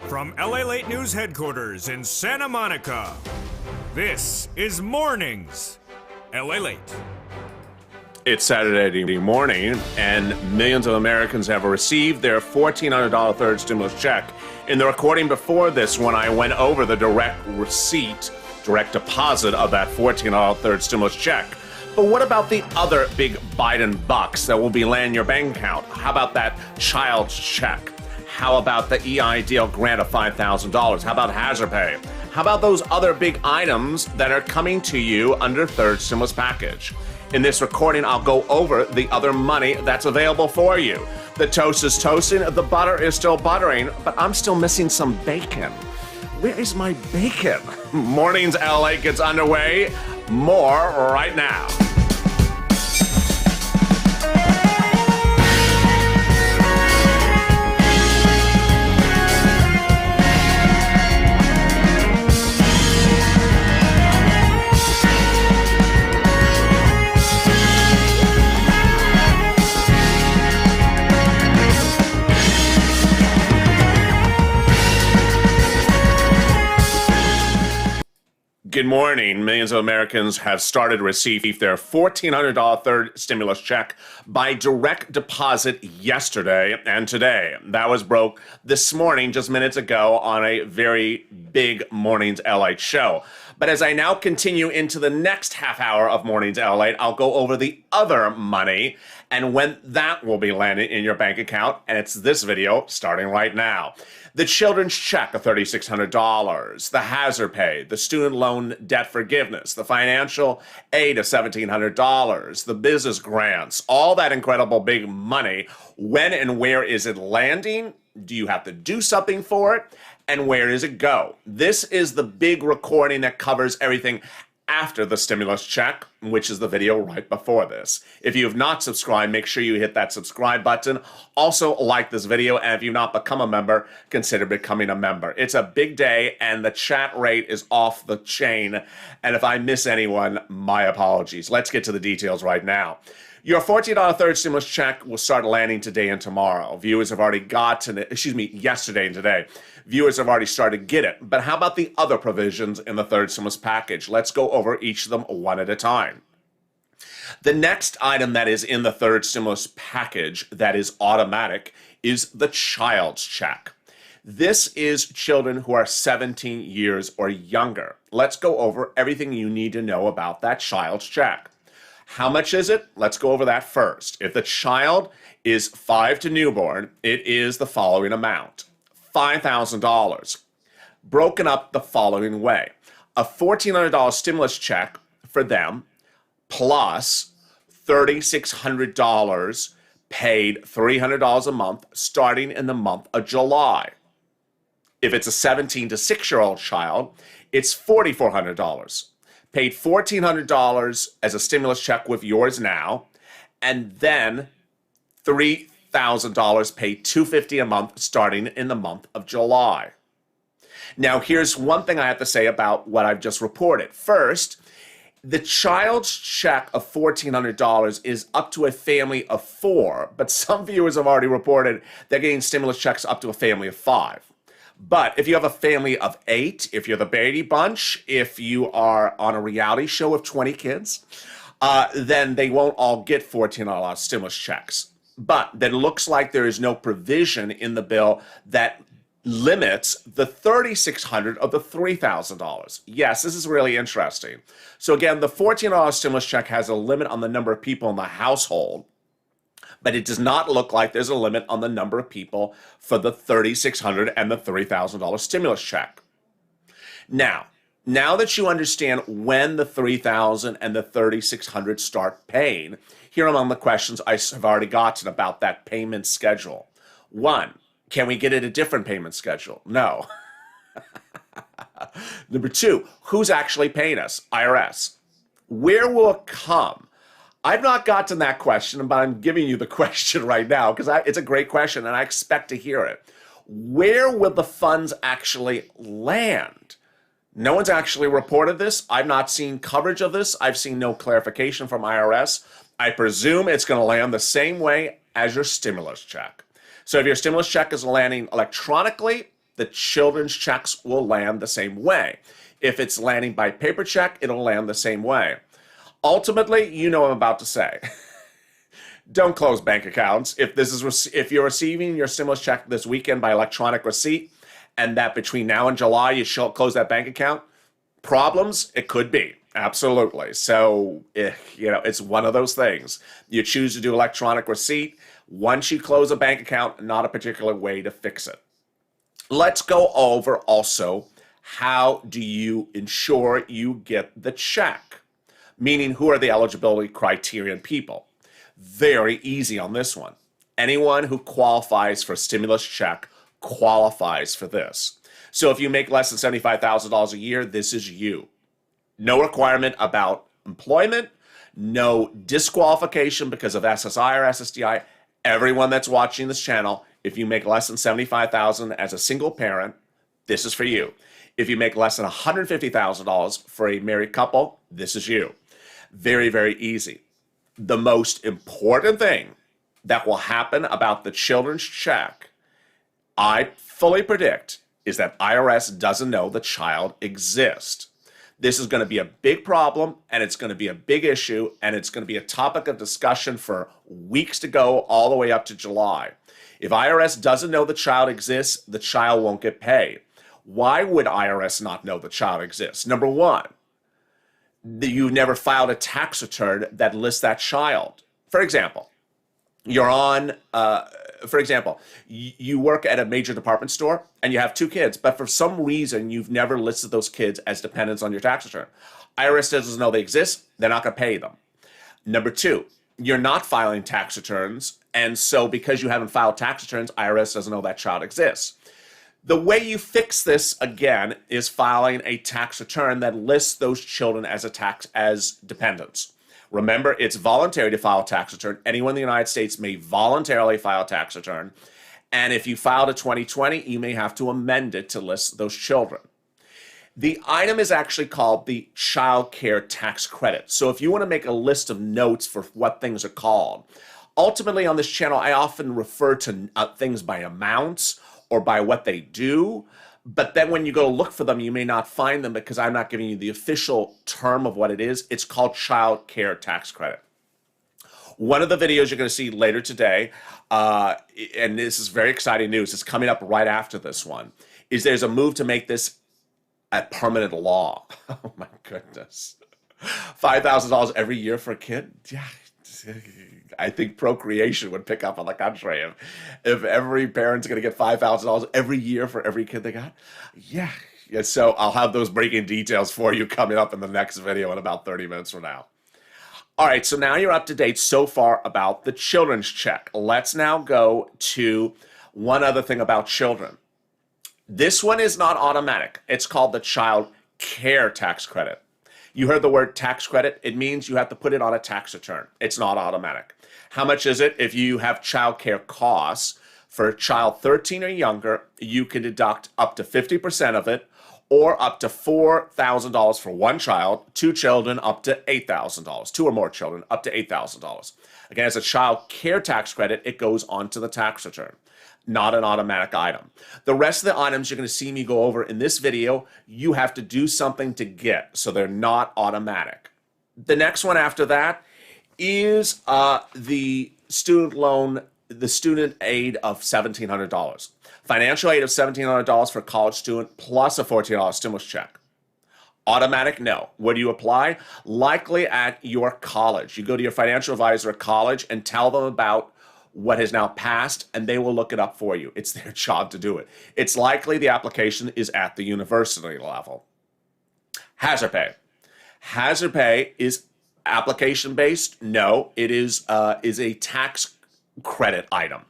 From LALATE News headquarters in Santa Monica, this is Mornings LALATE. It's Saturday morning, and millions of Americans have received their $1,400 third stimulus check. In the recording before this, when I went over the direct deposit of that $1,400 third stimulus check. But what about the other big Biden bucks that will be landing your bank account? How about that child's check? How about the EIDL grant of $5,000? How about hazard pay? How about those other big items that are coming to you under third stimulus package? In this recording, I'll go over the other money that's available for you. The toast is toasting, the butter is still buttering, but I'm still missing some bacon. Where is my bacon? Mornings LA gets underway. More right now. Good morning. Millions of Americans have started to receive their $1,400 third stimulus check by direct deposit yesterday and today. That was broke this morning, just minutes ago, on a very big Mornings LA show. But as I now continue into the next half hour of Mornings LA, I'll go over the other money and when that will be landing in your bank account. And it's this video starting right now. The children's check of $3,600, the hazard pay, the student loan debt forgiveness, the financial aid of $1,700, the business grants, all that incredible big money. When and where is it landing? Do you have to do something for it? And where does it go? This is the big recording that covers everything after the stimulus check, which is the video right before this. If you have not subscribed, make sure you hit that subscribe button. Also, like this video, and if you've not become a member, consider becoming a member. It's a big day, and the chat rate is off the chain. And if I miss anyone, my apologies. Let's get to the details right now. Your $1,400 third stimulus check will start landing today and tomorrow. Viewers have already gotten it, yesterday and today. Viewers have already started to get it. But how about the other provisions in the third stimulus package? Let's go over each of them one at a time. The next item that is in the third stimulus package that is automatic is the child's check. This is children who are 17 years or younger. Let's go over everything you need to know about that child's check. How much is it? Let's go over that first. If the child is 5 to newborn, it is the following amount. $5,000. Broken up the following way. A $1,400 stimulus check for them plus $3,600 paid $300 a month starting in the month of July. If it's a 17 to 6-year-old child, it's $4,400. Paid $1,400 as a stimulus check with yours now, and then $3,000 paid $250 a month starting in the month of July. Now, here's one thing I have to say about what I've just reported. First, the child's check of $1,400 is up to a family of 4, but some viewers have already reported they're getting stimulus checks up to a family of 5. But if you have a family of 8, if you're the Brady Bunch, if you are on a reality show with 20 kids, then they won't all get $1,400 stimulus checks. But then it looks like there is no provision in the bill that limits the $3,600 of the $3,000. Yes, this is really interesting. So again, the $1,400 stimulus check has a limit on the number of people in the household, but it does not look like there's a limit on the number of people for the $3,600 and the $3,000 stimulus check. Now that you understand when the $3,000 and the $3,600 start paying, here are among the questions I have already gotten about that payment schedule. 1, can we get it a different payment schedule? No. Number 2, who's actually paying us? IRS. Where will it come? I've not gotten that question, but I'm giving you the question right now because it's a great question and I expect to hear it. Where will the funds actually land? No one's actually reported this. I've not seen coverage of this. I've seen no clarification from IRS. I presume it's going to land the same way as your stimulus check. So if your stimulus check is landing electronically, the children's checks will land the same way. If it's landing by paper check, it'll land the same way. Ultimately, you know what I'm about to say. Don't close bank accounts. If you're receiving your stimulus check this weekend by electronic receipt, and that between now and July you shall close that bank account, problems? It could be. Absolutely. So, it's one of those things. You choose to do electronic receipt. Once you close a bank account, not a particular way to fix it. Let's go over also, how do you ensure you get the check? Meaning, who are the eligibility criterion people? Very easy on this one. Anyone who qualifies for a stimulus check qualifies for this. So if you make less than $75,000 a year, this is you. No requirement about employment, no disqualification because of SSI or SSDI. Everyone that's watching this channel, if you make less than $75,000 as a single parent, this is for you. If you make less than $150,000 for a married couple, this is you. Very, very easy. The most important thing that will happen about the children's check, I fully predict, is that IRS doesn't know the child exists. This is going to be a big problem, and it's going to be a big issue, and it's going to be a topic of discussion for weeks to go, all the way up to July. If IRS doesn't know the child exists, the child won't get paid. Why would IRS not know the child exists? Number one, you never filed a tax return that lists that child. For example, you work at a major department store and you have 2 kids, but for some reason you've never listed those kids as dependents on your tax return. IRS doesn't know they exist, they're not going to pay them. Number 2, you're not filing tax returns, and so because you haven't filed tax returns, IRS doesn't know that child exists. The way you fix this, again, is filing a tax return that lists those children as dependents. Remember, it's voluntary to file a tax return. Anyone in the United States may voluntarily file a tax return. And if you filed a 2020, you may have to amend it to list those children. The item is actually called the child care tax credit. So if you want to make a list of notes for what things are called, ultimately on this channel, I often refer to things by amounts or by what they do. But then when you go to look for them, you may not find them because I'm not giving you the official term of what it is. It's called child care tax credit. One of the videos you're going to see later today, and this is very exciting news, it's coming up right after this one, is there's a move to make this a permanent law. Oh my goodness. $5,000 every year for a kid? Yeah. I think procreation would pick up on the country if every parent's going to get $5,000 every year for every kid they got. Yeah. So I'll have those breaking details for you coming up in the next video in about 30 minutes from now. All right, so now you're up to date so far about the children's check. Let's now go to one other thing about children. This one is not automatic. It's called the child care tax credit. You heard the word tax credit. It means you have to put it on a tax return. It's not automatic. How much is it? If you have child care costs for a child 13 or younger, you can deduct up to 50% of it, or up to $4,000 for one child, 2 children up to $8,000, 2 or more children up to $8,000. Again, as a child care tax credit, it goes onto the tax return. Not an automatic item. The rest of the items you're going to see me go over in this video, you have to do something to get, so they're not automatic. The next one after that is the student loan, the student aid of $1,700. Financial aid of $1,700 for a college student plus a $1,400 stimulus check. Automatic, no. Where do you apply? Likely at your college. You go to your financial advisor at college and tell them about what has now passed, and they will look it up for you. It's their job to do it. It's likely the application is at the university level. Hazard pay. Hazard pay is application-based? No, it is a tax credit item.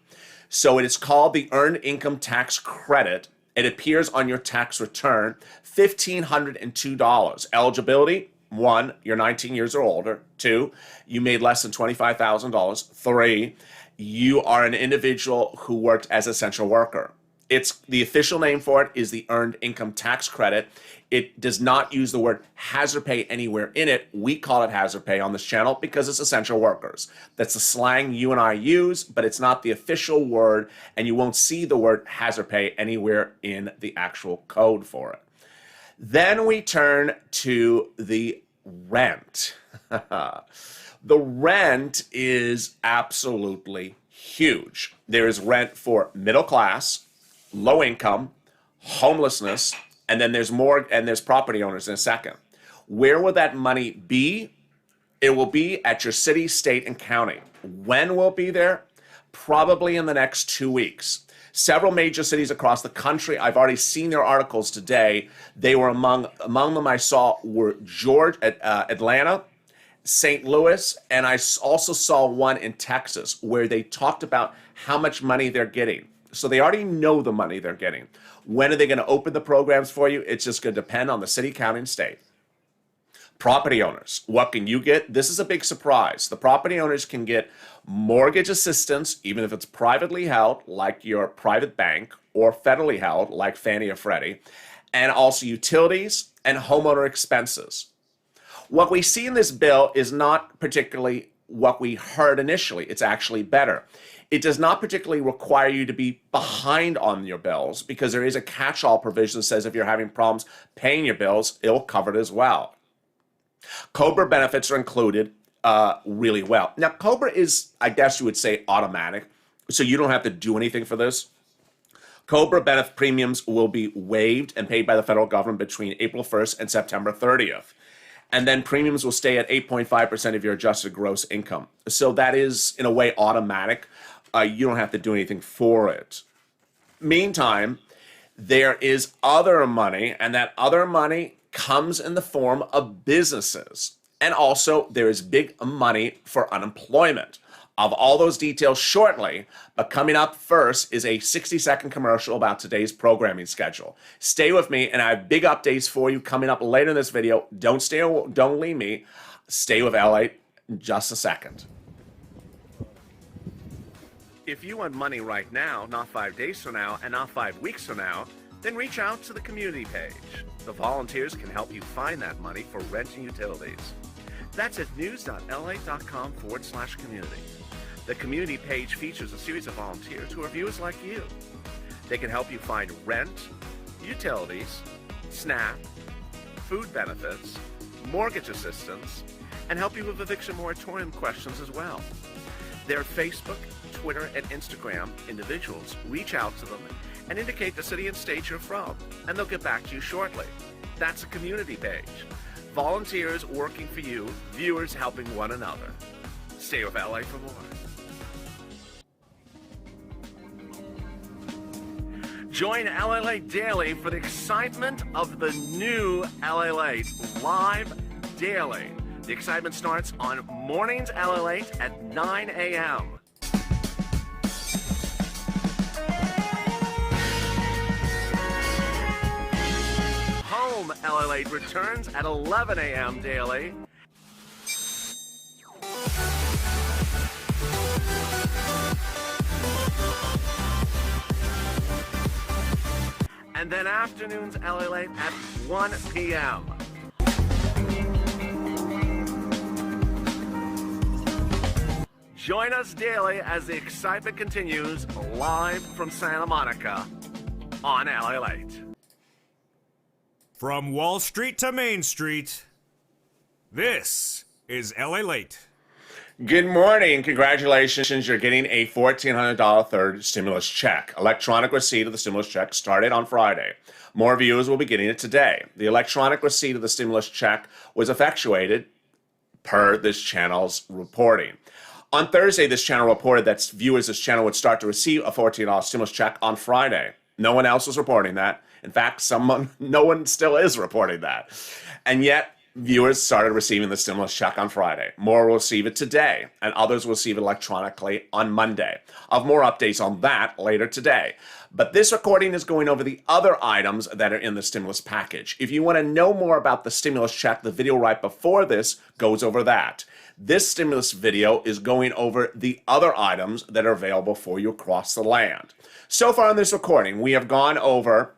So it is called the Earned Income Tax Credit. It appears on your tax return, $1,502. Eligibility, 1, you're 19 years or older. 2, you made less than $25,000. 3, you are an individual who worked as an essential worker. It's the official name for it is the Earned Income Tax Credit. It does not use the word hazard pay anywhere in it. We call it hazard pay on this channel because it's essential workers. That's the slang you and I use, but it's not the official word, and you won't see the word hazard pay anywhere in the actual code for it. Then we turn to the rent. The rent is absolutely huge. There is rent for middle class, low income, homelessness, and then there's property owners in a second. Where will that money be? It will be at your city, state, and county. When will it be there? Probably in the next 2 weeks. Several major cities across the country, I've already seen their articles today. They were among them I saw were Atlanta, St. Louis, and I also saw one in Texas where they talked about how much money they're getting. So they already know the money they're getting. When are they going to open the programs for you? It's just going to depend on the city, county, and state. Property owners, what can you get? This is a big surprise. The property owners can get mortgage assistance, even if it's privately held, like your private bank, or federally held, like Fannie or Freddie, and also utilities and homeowner expenses. What we see in this bill is not particularly what we heard initially. It's actually better. It does not particularly require you to be behind on your bills because there is a catch-all provision that says if you're having problems paying your bills, it'll cover it as well. COBRA benefits are included really well. Now, COBRA is, I guess you would say, automatic, so you don't have to do anything for this. COBRA benefit premiums will be waived and paid by the federal government between April 1st and September 30th. And then premiums will stay at 8.5% of your adjusted gross income. So that is, in a way, automatic. You don't have to do anything for it. Meantime, there is other money, and that other money comes in the form of businesses. And also, there is big money for unemployment. Of all those details shortly, but coming up first is a 60-second commercial about today's programming schedule. Stay with me, and I have big updates for you coming up later in this video. Don't leave me. Stay with LA in just a second. If you want money right now, not 5 days from now, and not 5 weeks from now, then reach out to the community page. The volunteers can help you find that money for rent and utilities. That's at news.la.com/community. The community page features a series of volunteers who are viewers like you. They can help you find rent, utilities, SNAP, food benefits, mortgage assistance, and help you with eviction moratorium questions as well. Their Facebook, Twitter, and Instagram individuals reach out to them and indicate the city and state you're from, and they'll get back to you shortly. That's a community page. Volunteers working for you, viewers helping one another. Stay with LA for more. Join LALATE Daily for the excitement of the new LALATE live daily. The excitement starts on Mornings LALATE at 9 a.m. Home LALATE returns at 11 a.m. daily. And then afternoons LALATE at 1 p.m. Join us daily as the excitement continues live from Santa Monica on LALATE. From Wall Street to Main Street, this is LALATE. Good morning. Congratulations. You're getting a $1,400 third stimulus check. Electronic receipt of the stimulus check started on Friday. More viewers will be getting it today. The electronic receipt of the stimulus check was effectuated per this channel's reporting. On Thursday, this channel reported that viewers of this channel would start to receive a $14 stimulus check on Friday. No one else was reporting that. In fact, no one still is reporting that. And yet, Viewers started receiving the stimulus check on Friday. More will receive it today, and others will receive it electronically on Monday. I'll have more updates on that later today. But this recording is going over the other items that are in the stimulus package. If you want to know more about the stimulus check, the video right before this goes over that. This stimulus video is going over the other items that are available for you across the land. So far in this recording, we have gone over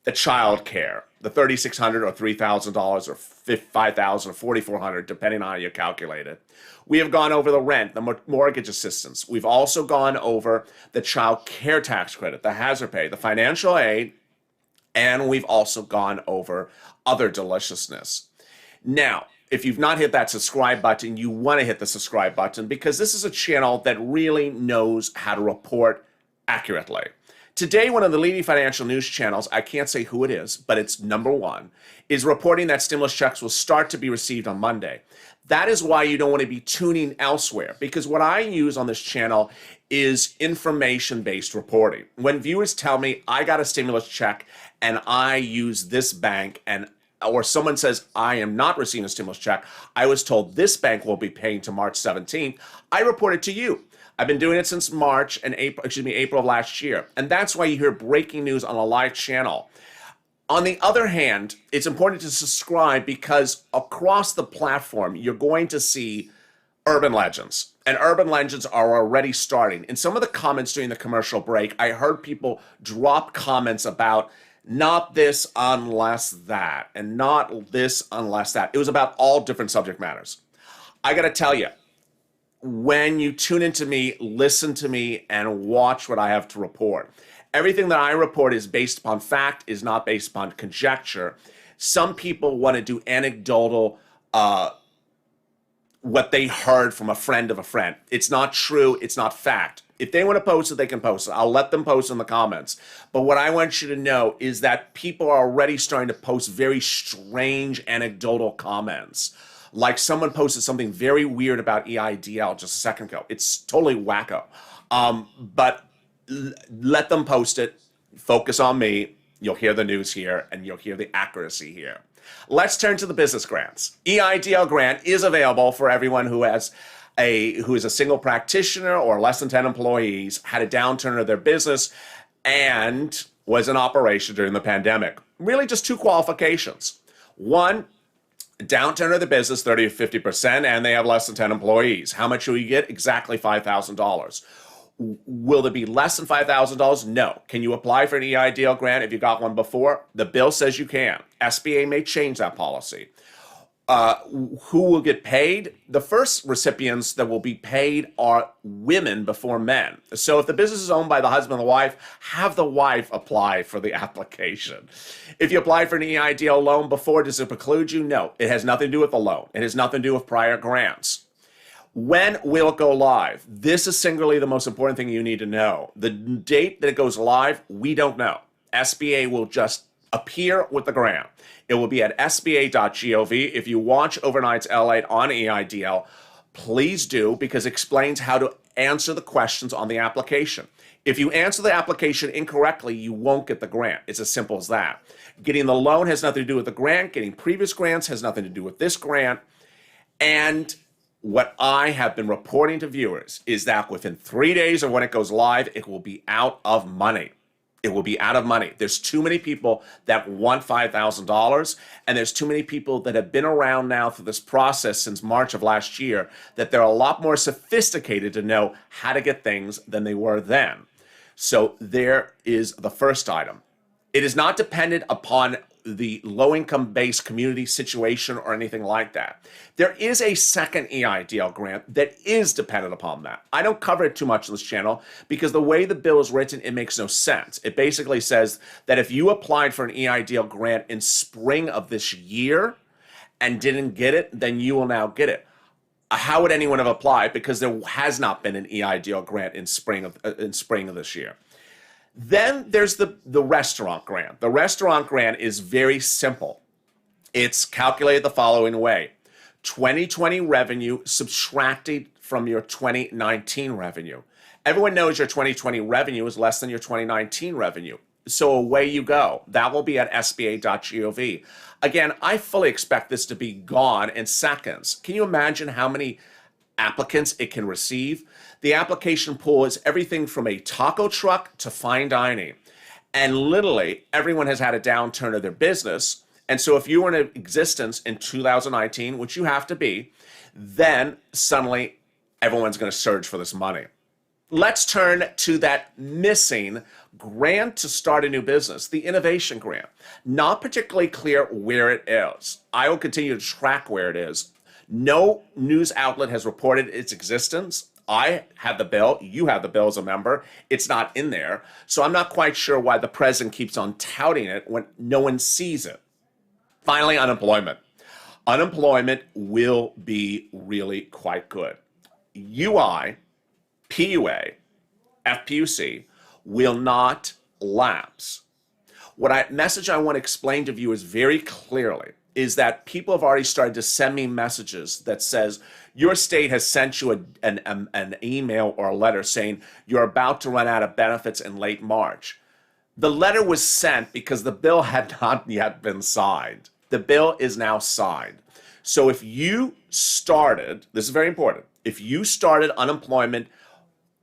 the child care, the $3,600 or $3,000 or $5,000 or $4,400, depending on how you calculate it. We have gone over the rent, the mortgage assistance. We've also gone over the child care tax credit, the hazard pay, the financial aid, and we've also gone over other deliciousness. Now, if you've not hit that subscribe button, you want to hit the subscribe button because this is a channel that really knows how to report accurately. Today, one of the leading financial news channels, I can't say who it is, but it's #1, is reporting that stimulus checks will start to be received on Monday. That is why you don't want to be tuning elsewhere, because what I use on this channel is information-based reporting. When viewers tell me I got a stimulus check and I use this bank, or someone says I am not receiving a stimulus check, I was told this bank will be paying to March 17th, I report it to you. I've been doing it since April of last year. And that's why you hear breaking news on a live channel. On the other hand, it's important to subscribe because across the platform, you're going to see urban legends. And urban legends are already starting. In some of the comments during the commercial break, I heard people drop comments about not this unless that, and not this unless that. It was about all different subject matters. I got to tell you, when you tune into me, listen to me, and watch what I have to report. Everything that I report is based upon fact, is not based upon conjecture. Some people want to do anecdotal, what they heard from a friend of a friend. It's not true. It's not fact. If they want to post it, they can post it. I'll let them post in the comments. But what I want you to know is that people are already starting to post very strange anecdotal comments. Like someone posted something very weird about EIDL just a second ago. It's totally wacko. But let them post it. Focus on me. You'll hear the news here, and you'll hear the accuracy here. Let's turn to the business grants. EIDL grant is available for everyone who is a single practitioner or less than 10 employees, had a downturn of their business, and was in operation during the pandemic. Really just two qualifications. One, downturn of the business, 30 to 50%, and they have less than 10 employees. How much will you get? Exactly $5,000. Will there be less than $5,000? No. Can you apply for an EIDL grant if you got one before? The bill says you can. SBA may change that policy. Who will get paid? The first recipients that will be paid are women before men. So if the business is owned by the husband and the wife, have the wife apply for the application. If you apply for an EIDL loan before, does it preclude you? No. It has nothing to do with the loan. It has nothing to do with prior grants. When will it go live? This is singularly the most important thing you need to know. The date that it goes live, we don't know. SBA will just appear with the grant. It will be at sba.gov. If you watch Overnight's LALATE on EIDL, please do, because it explains how to answer the questions on the application. If you answer the application incorrectly, you won't get the grant. It's as simple as that. Getting the loan has nothing to do with the grant. Getting previous grants has nothing to do with this grant. And what I have been reporting to viewers is that within 3 days of when it goes live, it will be out of money. It will be out of money. There's too many people that want $5,000, and there's too many people that have been around now through this process since March of last year that they're a lot more sophisticated to know how to get things than they were then. So there is the first item. It is not dependent upon the low-income based community situation or anything like that. There is a second EIDL grant that is dependent upon that. I don't cover it too much on this channel because the way the bill is written, it makes no sense. It basically says that if you applied for an EIDL grant in spring of this year and didn't get it, then you will now get it. How would anyone have applied? Because there has not been an EIDL grant in spring of this year. Then there's the restaurant grant. The restaurant grant is very simple. It's calculated the following way. 2020 revenue subtracted from your 2019 revenue. Everyone knows your 2020 revenue is less than your 2019 revenue. So away you go. That will be at sba.gov. Again, I fully expect this to be gone in seconds. Can you imagine how many applicants it can receive? The application pool is everything from a taco truck to fine dining. And literally, everyone has had a downturn of their business. And so if you were in existence in 2019, which you have to be, then suddenly everyone's going to surge for this money. Let's turn to that missing grant to start a new business, the innovation grant. Not particularly clear where it is. I will continue to track where it is. No news outlet has reported its existence. I have the bill. You have the bill as a member. It's not in there. So I'm not quite sure why the president keeps on touting it when no one sees it. Finally, unemployment. Unemployment will be really quite good. UI, PUA, FPUC will not lapse. Message I want to explain to viewers very clearly is that people have already started to send me messages that says your state has sent you an email or a letter saying you're about to run out of benefits in late March. The letter was sent because the bill had not yet been signed. The bill is now signed. So if you started, this is very important, if you started unemployment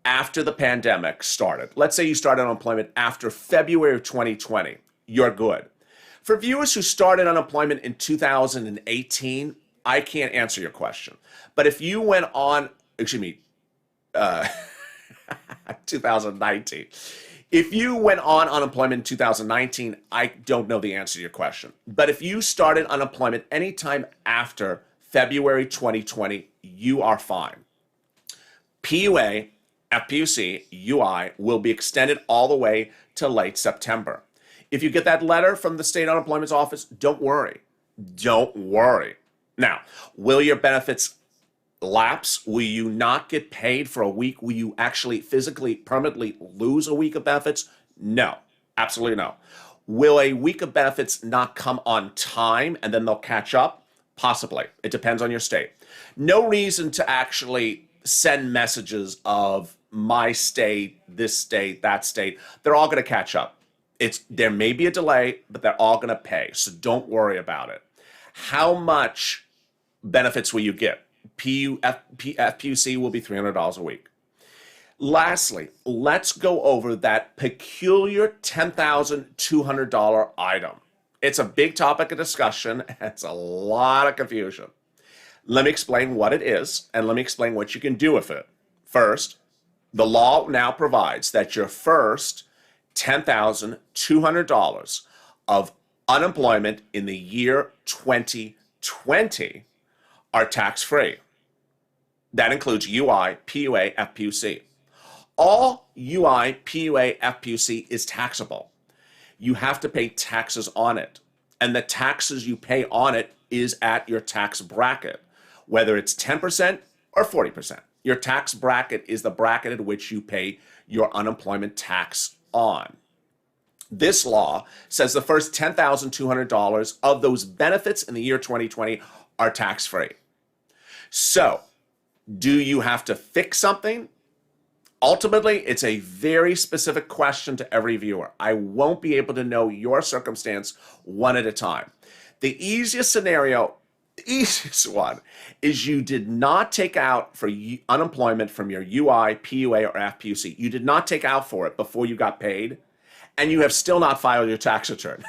after the pandemic started, let's say you started unemployment after February of 2020, you're good. For viewers who started unemployment in 2018, I can't answer your question. But if you went on, 2019, if you went on unemployment in 2019, I don't know the answer to your question. But if you started unemployment anytime after February 2020, you are fine. PUA, FPUC, UI will be extended all the way to late September. If you get that letter from the state unemployment office, don't worry. Don't worry. Now, will your benefits lapse? Will you not get paid for a week? Will you actually physically, permanently lose a week of benefits? No, absolutely no. Will a week of benefits not come on time and then they'll catch up? Possibly. It depends on your state. No reason to actually send messages of my state, this state, that state. They're all going to catch up. There may be a delay, but they're all going to pay. So don't worry about it. How much benefits will you get? FPUC will be $300 a week. Lastly, let's go over that peculiar $10,200 item. It's a big topic of discussion. It's a lot of confusion. Let me explain what it is, and let me explain what you can do with it. First, the law now provides that your first $10,200 of unemployment in the year 2020 are tax-free. That includes UI, PUA, FPUC. All UI, PUA, FPUC is taxable. You have to pay taxes on it. And the taxes you pay on it is at your tax bracket, whether it's 10% or 40%. Your tax bracket is the bracket at which you pay your unemployment tax on. This law says the first $10,200 of those benefits in the year 2020 are tax-free. So, do you have to fix something? Ultimately, it's a very specific question to every viewer. I won't be able to know your circumstance one at a time. The easiest scenario, the easiest one, is you did not take out for unemployment from your UI, PUA, or FPUC. You did not take out for it before you got paid, and you have still not filed your tax return.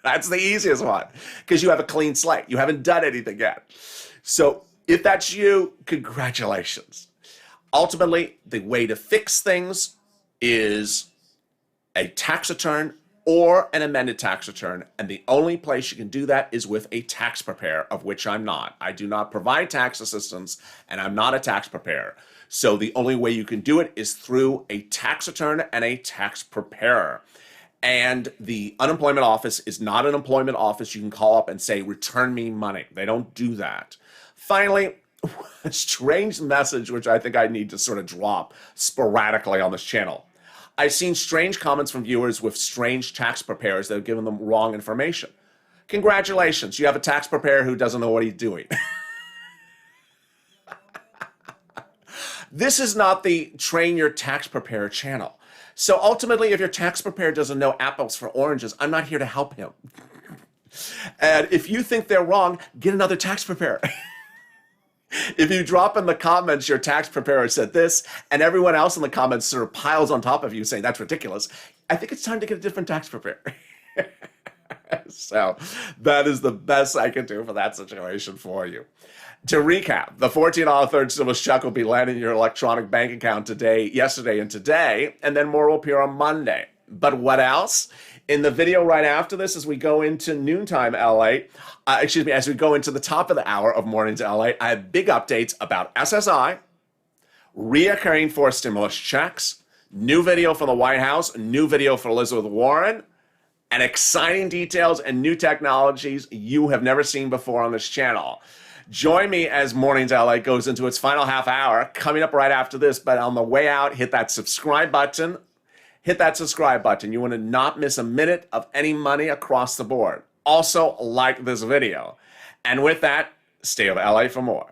That's the easiest one, because you have a clean slate. You haven't done anything yet. So if that's you, congratulations. Ultimately, the way to fix things is a tax return or an amended tax return, and the only place you can do that is with a tax preparer, of which I'm not. I do not provide tax assistance, and I'm not a tax preparer. So the only way you can do it is through a tax return and a tax preparer. And the unemployment office is not an employment office you can call up and say, return me money. They don't do that. Finally, a strange message, which I think I need to sort of drop sporadically on this channel. I've seen strange comments from viewers with strange tax preparers that have given them wrong information. Congratulations, you have a tax preparer who doesn't know what he's doing. This is not the train your tax preparer channel. So ultimately, if your tax preparer doesn't know apples for oranges, I'm not here to help him. And if you think they're wrong, get another tax preparer. If you drop in the comments your tax preparer said this, and everyone else in the comments sort of piles on top of you saying that's ridiculous, I think it's time to get a different tax preparer. So that is the best I can do for that situation for you. To recap, the $14 third stimulus check will be landing in your electronic bank account today, yesterday, and today, and then more will appear on Monday. But what else? In the video right after this, as we go into noontime LA, as we go into the top of the hour of Mornings LA, I have big updates about SSI, reoccurring forced stimulus checks, new video from the White House, new video for Elizabeth Warren, and exciting details and new technologies you have never seen before on this channel. Join me as Mornings LA goes into its final half hour, coming up right after this, but on the way out, hit that subscribe button. Hit that subscribe button. You want to not miss a minute of any money across the board. Also, like this video. And with that, stay with LA for more.